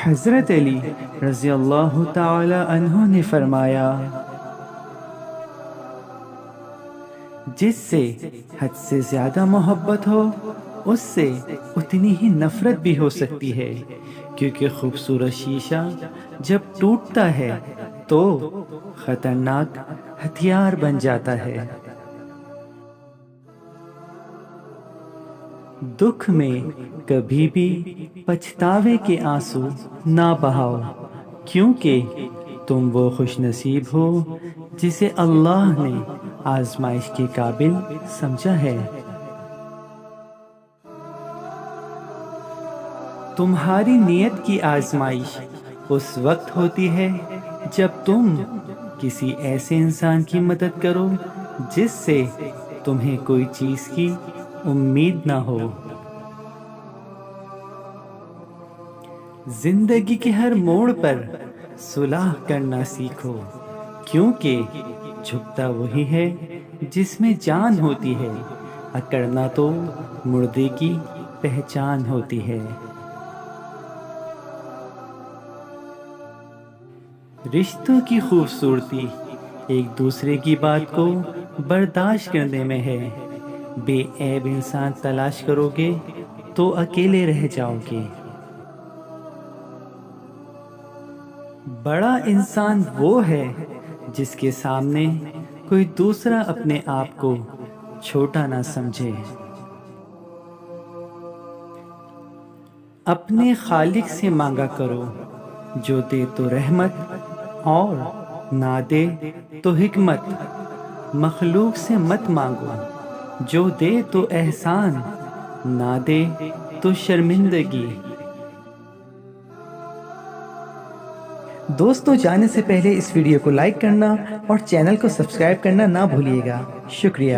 حضرت علی رضی اللہ تعالی عنہ نے فرمایا، جس سے حد سے زیادہ محبت ہو اس سے اتنی ہی نفرت بھی ہو سکتی ہے، کیونکہ خوبصورت شیشہ جب ٹوٹتا ہے تو خطرناک ہتھیار بن جاتا ہے۔ دکھ میں کبھی بھی پچھتاوے کے آنسو نہ بہاؤ، کیونکہ تم وہ خوش نصیب ہو جسے اللہ نے آزمائش کے قابل سمجھا ہے۔ تمہاری نیت کی آزمائش اس وقت ہوتی ہے جب تم کسی ایسے انسان کی مدد کرو جس سے تمہیں کوئی چیز کی امید نہ ہو۔ زندگی کے ہر موڑ پر صلح کرنا سیکھو، کیونکہ جھکتا وہی ہے جس میں جان ہوتی ہے، اکڑنا تو مردے کی پہچان ہوتی ہے۔ رشتوں کی خوبصورتی ایک دوسرے کی بات کو برداشت کرنے میں ہے۔ بے عیب انسان تلاش کرو گے تو اکیلے رہ جاؤ گے۔ بڑا انسان وہ ہے جس کے سامنے کوئی دوسرا اپنے آپ کو چھوٹا نہ سمجھے۔ اپنے خالق سے مانگا کرو، جو دے تو رحمت اور نہ دے تو حکمت۔ مخلوق سے مت مانگو، جو دے تو احسان، نہ دے تو شرمندگی۔ دوستو، جانے سے پہلے اس ویڈیو کو لائک کرنا اور چینل کو سبسکرائب کرنا نہ بھولیے گا۔ شکریہ۔